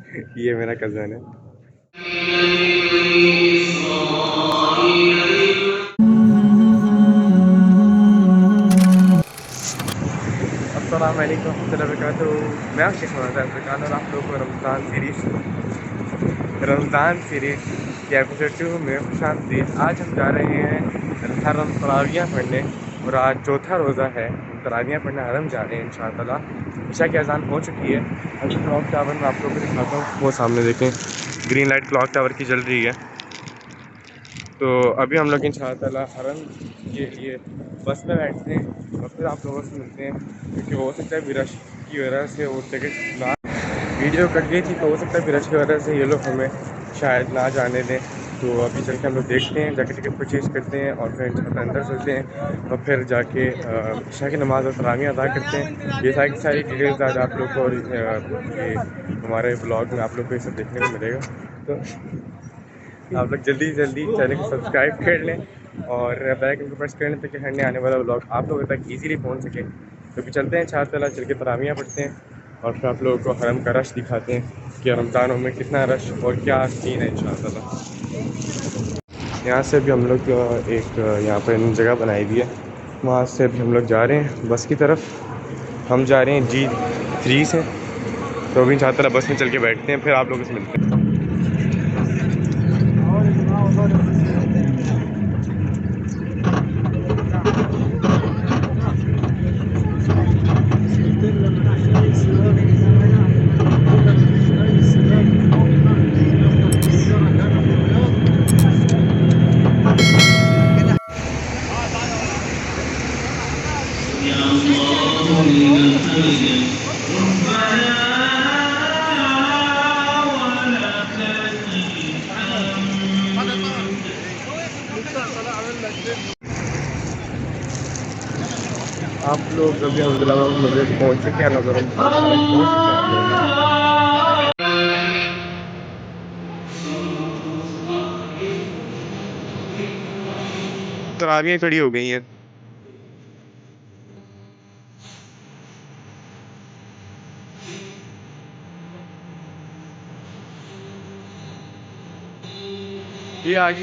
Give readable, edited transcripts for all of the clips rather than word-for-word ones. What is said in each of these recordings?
ये मेरा कज़न है। अस्सलाम वालेकुम रहमतुल्लाहि व बरकातुहू। मैं शेख मोहम्मद अफरीकान और आप लोगों को रमज़ान सीरीज़ के एपिसोड 2 में खुशामदीद। आज हम जा रहे हैं हरम तरावियाँ पढ़ने और आज चौथा रोज़ा है। हम तरावियाँ पढ़ने हरम जा रहे हैं इंशाअल्लाह। ईशा की अज़ान हो चुकी है। अभी क्लॉक टावर में आप लोगों को दिखाता हूँ, वो सामने देखें, ग्रीन लाइट क्लॉक टावर की जल रही है। तो अभी हम लोग इंशाअल्लाह हरम के लिए बस में बैठते हैं और फिर आप लोगों से मिलते हैं, क्योंकि हो सकता है रश की वजह से वो टिकट ना, वीडियो कट गई थी तो हो सकता है फिर रश की वजह से ये लोग हमें शायद ना जाने दें। तो अभी चल के हम लोग देखते हैं, जाके टिकट परचेज़ करते हैं और फिर इंशाल्लाह अंदर चलते हैं और फिर जाके ईशा की नमाज़ और तरावियाँ अदा करते हैं। ये सारी डिटेल्स आज आप लोग को और ये हमारे ब्लॉग में आप लोग को ये सब देखने को मिलेगा। तो आप लोग जल्दी से जल्दी चैनल को सब्सक्राइब कर लें और बेल आइकन को प्रेस कर लें ताकि हर आने वाला ब्लॉग आप लोगों तक ईजीली पहुंच सके। तो फिर चलते हैं इंशाअल्लाह, चल के तरावियाँ पढ़ते हैं और फिर आप लोगों को हरम का रश दिखाते हैं कि रमज़ानों में कितना रश और क्या सीन है इंशाअल्लाह। यहाँ से भी हम लोग एक यहाँ पर जगह बनाई हुई है, वहाँ से अभी हम लोग जा रहे हैं बस की तरफ। हम जा रहे हैं G3 से। तो अभी इंशाअल्लाह बस में चल के बैठते हैं, फिर आप लोगों से मिलते हैं। आप लोग अभी अल्हम्दुलिल्लाह मस्जिद पहुँच चुके हैं, नज़र पहुँच चुके हैं आप लोग। तरावियाँ खड़ी हो गई हैं। ये आगे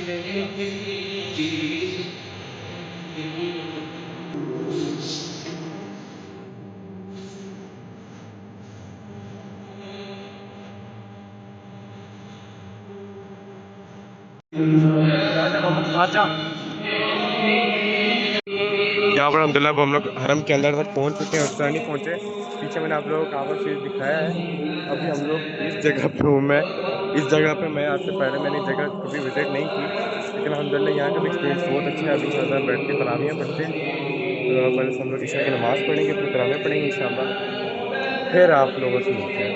यहाँ पर अल्हम्दुलिल्लाह अब हम लोग हरम के अंदर तक पहुँच चुके हैं, उस तरह नहीं पहुँचे। पीछे मैंने आप लोगों को काबा शरीफ दिखाया है। अभी हम लोग इस जगह पे हूँ मैं। इस जगह पे मैं आज से पहले मैंने इस जगह कभी विज़िट नहीं की, लेकिन अल्हम्दुलिल्लाह यहाँ का भी एक्सपीरियंस बहुत अच्छा है। अभी इंशाअल्लाह हम बैठ के तरावियाँ पढ़ते हैं। पहले से हम लोग ईशा की नमाज़ पढ़ेंगे, फिर तरावियाँ पढ़ेंगे इंशाअल्लाह, फिर आप लोगों से मिलते हैं।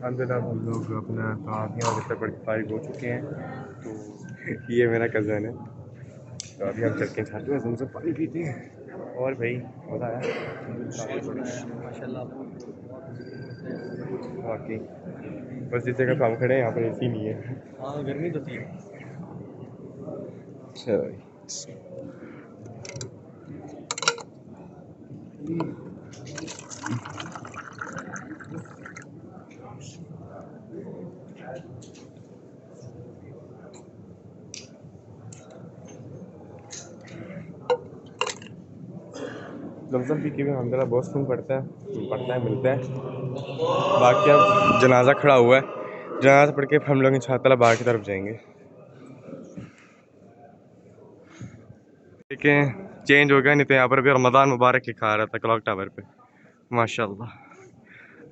अंदर अब हम लोग अपना कहानियाँ और तक फारिग हो चुके हैं। तो ये मेरा कज़न है। तो अभी हम चल के छाते हैं, हमसे पानी पीते हैं। और भाई मज़ा आया माशाल्लाह। बाकी बस जिस जगह पे हम खड़े हैं यहाँ पर एसी नहीं है। हाँ गर्मी तो थी। अच्छा भाई जमजम पी के भी अलहमदिल्ला बहुत सुकून पड़ता है मिलता है। बाकी अब जनाजा खड़ा हुआ है, जनाजा पढ़ के हम लोग इंशाअल्लाह बाहर की तरफ जाएंगे। देखें चेंज हो गया, नहीं तो यहाँ पर भी रमज़ान मुबारक लिखा आ रहा था क्लॉक टावर पे। माशाल्लाह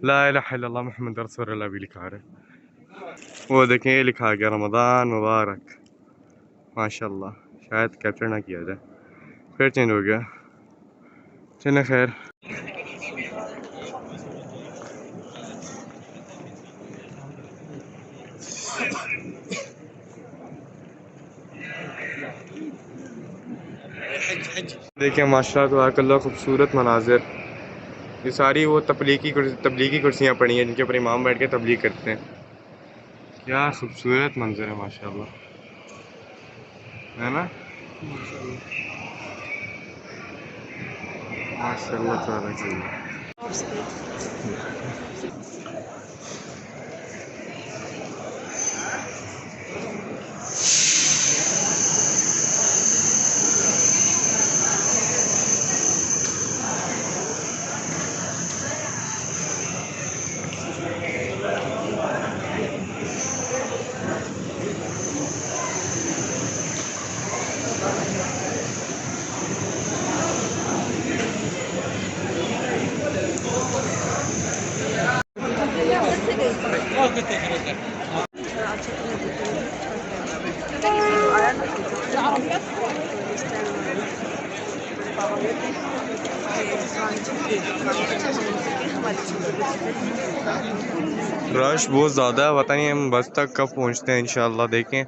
ला इलाहा इल्लल्लाह मुहम्मद रसूलुल्लाह भी लिखा आ रहा है। वो देखें ये लिखा गया रमज़ान मुबारक माशाल्लाह। शायद कैप्चर ना किया जाए, फिर चेंज हो गया। चलें खैर। देखिए माशाल्लाह तबारकल्लाह खूबसूरत मनाजिर। ये सारी वो तबलीगी कुर्सियाँ पड़ी हैं जिनके ऊपर इमाम बैठ के तबलीग करते हैं। क्या खूबसूरत मंजर है माशाल्लाह, है ना? माशाल्लाह ताला। रश बहुत ज़्यादा है, पता नहीं हम बस तक कब पहुंचते हैं। इंशाल्लाह देखें,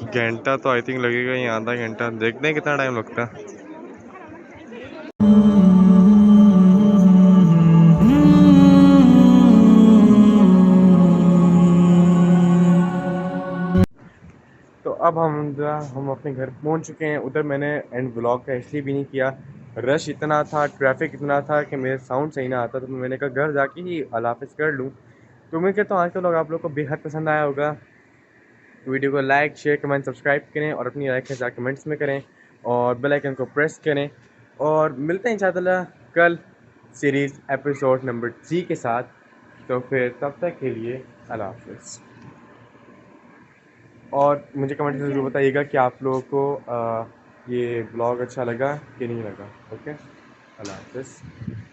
घंटा तो आई थिंक लगेगा या आधा घंटा, देखते हैं कितना टाइम लगता है। तो अब हम अपने घर पहुंच चुके हैं। उधर मैंने एंड ब्लॉग का इसलिए भी नहीं किया, रश इतना था, ट्रैफिक इतना था कि मेरे साउंड सही ना आता, तो मैंने कहा घर जाके ही अल्लाह कर लूँ। तो मैं कहता हूँ आज के लोग आप लोग को बेहद पसंद आया होगा। वीडियो को लाइक शेयर कमेंट सब्सक्राइब करें और अपनी राय के साथ कमेंट्स में करें और बेल आइकन को प्रेस करें। और मिलते हैं इंशाअल्लाह कल सीरीज़ एपिसोड नंबर 3 के साथ। तो फिर तब तक के लिए अल्लाह हाफ़िज़। और मुझे कमेंट में ज़रूर बताइएगा कि आप लोगों को ये ब्लॉग अच्छा लगा कि नहीं लगा। ओके, अल्लाह हाफ़िज़।